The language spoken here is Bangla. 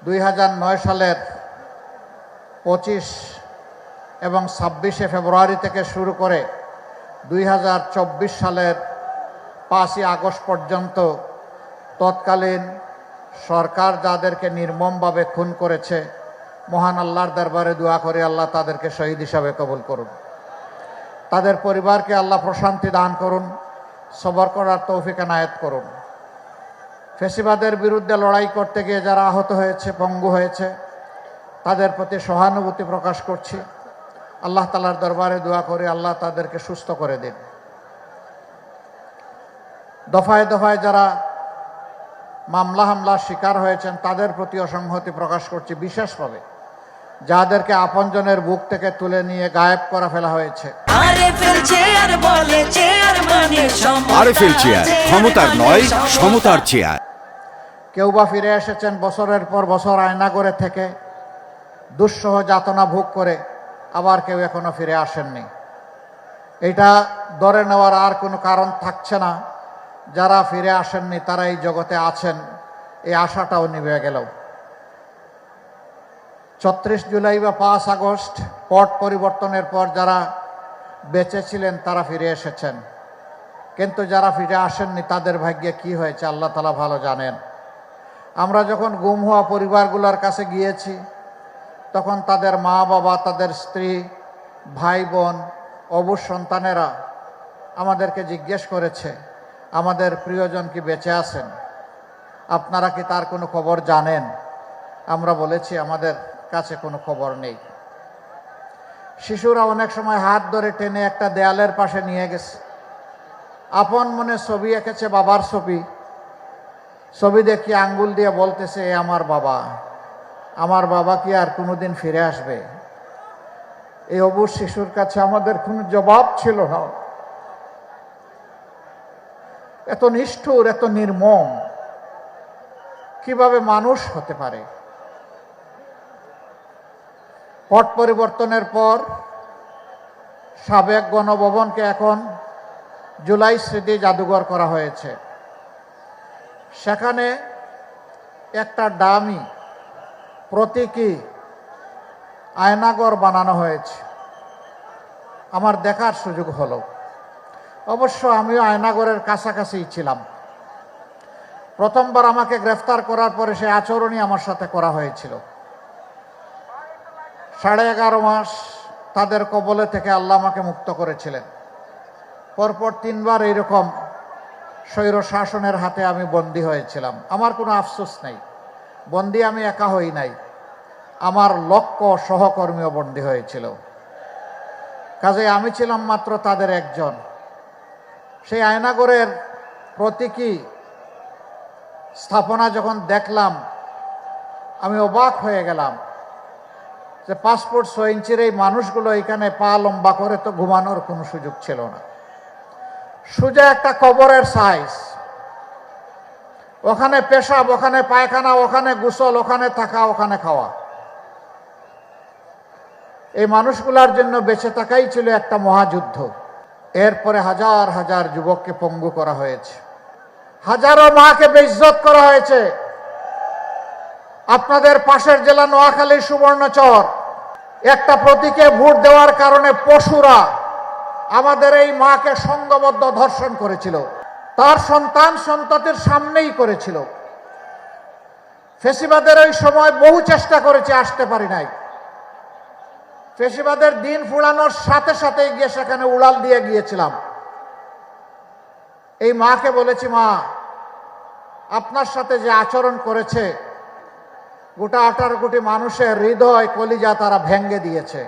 2009 সালের 25 এবং 26শে ফেব্রুয়ারি থেকে শুরু করে 2024 সালের 5ই আগস্ট পর্যন্ত তৎকালীন সরকার যাদেরকে নির্মমভাবে খুন করেছে, মহান আল্লাহর দরবারে দোয়া করে আল্লাহ তাদেরকে শহীদ হিসাবে কবুল করুন। তাদের পরিবারকে আল্লাহ প্রশান্তি দান করুন, সবর করার তৌফিক এনায়েত করুন। ফ্যাসিবাদের বিরুদ্ধে লড়াই করতে গিয়ে যারা আহত হয়েছে, পঙ্গু হয়েছে, তাদের প্রতি সহানুভূতি প্রকাশ করছি। আল্লাহ তাআলার দরবারে দোয়া করে আল্লাহ তাদেরকে সুস্থ করে দিন। দফায় দফায় যারা হামলার শিকার হয়েছেন তাদের প্রতি সংহতি প্রকাশ করছি বিশেষভাবে, যাদেরকে আপনজনের বুক থেকে তুলে নিয়ে গায়েব করা ফেলা হয়েছে। আরএফএল চেয়ার, ক্ষমতার নয়, সমতার চেয়ার। কেউ বা ফিরে এসেছেন বছরের পর বছর আয়নাগরে থেকে দুঃসহ যাতনা ভোগ করে, আবার কেউ এখনো ফিরে আসেননি। এটা ধরে নেওয়ার আর কোনো কারণ থাকছে না। যারা ফিরে আসেননি তারা এই জগতে আছেন, এই আশাটাও নিভে গেল। ৩৬ জুলাই বা 5 আগস্ট পট পরিবর্তনের পর যারা বেঁচে ছিলেন তারা ফিরে এসেছেন, কিন্তু যারা ফিরে আসেননি তাদের ভাগ্যে কি হয়েছে আল্লাহ তাআলা ভালো জানেন। আমরা যখন গুম হওয়া পরিবারগুলোর কাছে গিয়েছি, তখন তাদের মা বাবা, তাদের স্ত্রী, ভাই বোন, অবুঝ সন্তানেরা আমাদেরকে জিজ্ঞেস করেছে, আমাদের প্রিয়জন কি বেঁচে আছেন, আপনারা কি তার কোনো খবর জানেন? আমরা বলেছি আমাদের কাছে কোনো খবর নেই। শিশুরা অনেক সময় হাত ধরে টেনে একটা দেয়ালের পাশে নিয়ে গেছে, আপন মনে ছবি এঁকেছে, বাবার ছবি দেখি আঙ্গুল দিয়ে বলতেছে, এ আমার বাবা। আমার বাবা কি আর কোনোদিন ফিরে আসবে? এই অবুঝ শিশুর কাছে আমাদের কোনো জবাব ছিল না। এত নিষ্ঠুর, এত নির্মম কিভাবে মানুষ হতে পারে? পট পরিবর্তনের পর সাবেক গণভবনকে এখন জুলাই স্মৃতি জাদুঘর করা হয়েছে। সেখানে একটা ডামি প্রতীকী আয়নাঘর বানানো হয়েছে। আমার দেখার সুযোগ হলো। অবশ্য আমিও আয়নাঘরের কাছাকাছি ছিলাম। প্রথমবার আমাকে গ্রেফতার করার পরে সে আচরণই আমার সাথে করা হয়েছিল। 11.5 মাস তাদের কবলে থেকে আল্লাহ আমাকে মুক্ত করেছিলেন। পরপর 3 বার এইরকম স্বৈর শাসনের হাতে আমি বন্দী হয়েছিলাম। আমার কোনো আফসোস নেই, বন্দী আমি একা হই নাই, আমার লক্ষ সহকর্মীও বন্দী হয়েছিল। কাজেই আমি ছিলাম মাত্র তাদের একজন। সেই আয়নাঘরের প্রতীকী স্থাপনা যখন দেখলাম, আমি অবাক হয়ে গেলাম যে 5 ফুট 6 ইঞ্চির এই মানুষগুলো এখানে পা লম্বা করে তো ঘুমানোর কোনো সুযোগ ছিল না। সোজা একটা কবরের সাইজ, ওখানে পেশাব, ওখানে পায়খানা, ওখানে গোসল, ওখানে থাকা, ওখানে খাওয়া। এই মানুষগুলোর জন্য বেঁচে থাকাই ছিল একটা মহাযুদ্ধ। এরপরে হাজার হাজার যুবককে পঙ্গু করা হয়েছে, হাজারো মাকে বেইজ্জত করা হয়েছে। আপনাদের পাশের জেলা নোয়াখালীর সুবর্ণচর, একটা প্রতীকে ভোট দেওয়ার কারণে পশুরা আমাদের এই মাকে সংঘবদ্ধ ধর্ষণ করেছিল, তার সন্তান সন্ততির সামনেই করেছিল। ফ্যাসিবাদের ওই সময় বহু চেষ্টা করেছি, আসতে পারি নাই। ফ্যাসিবাদের দিন ফুরানোর সাথে সাথে গিয়ে সেখানে উড়াল দিয়ে গিয়েছিলাম। এই মাকে বলেছি, মা, আপনার সাথে যে আচরণ করেছে গোটা 18 কোটি মানুষের হৃদয় কলিজা তারা ভেঙ্গে দিয়েছে।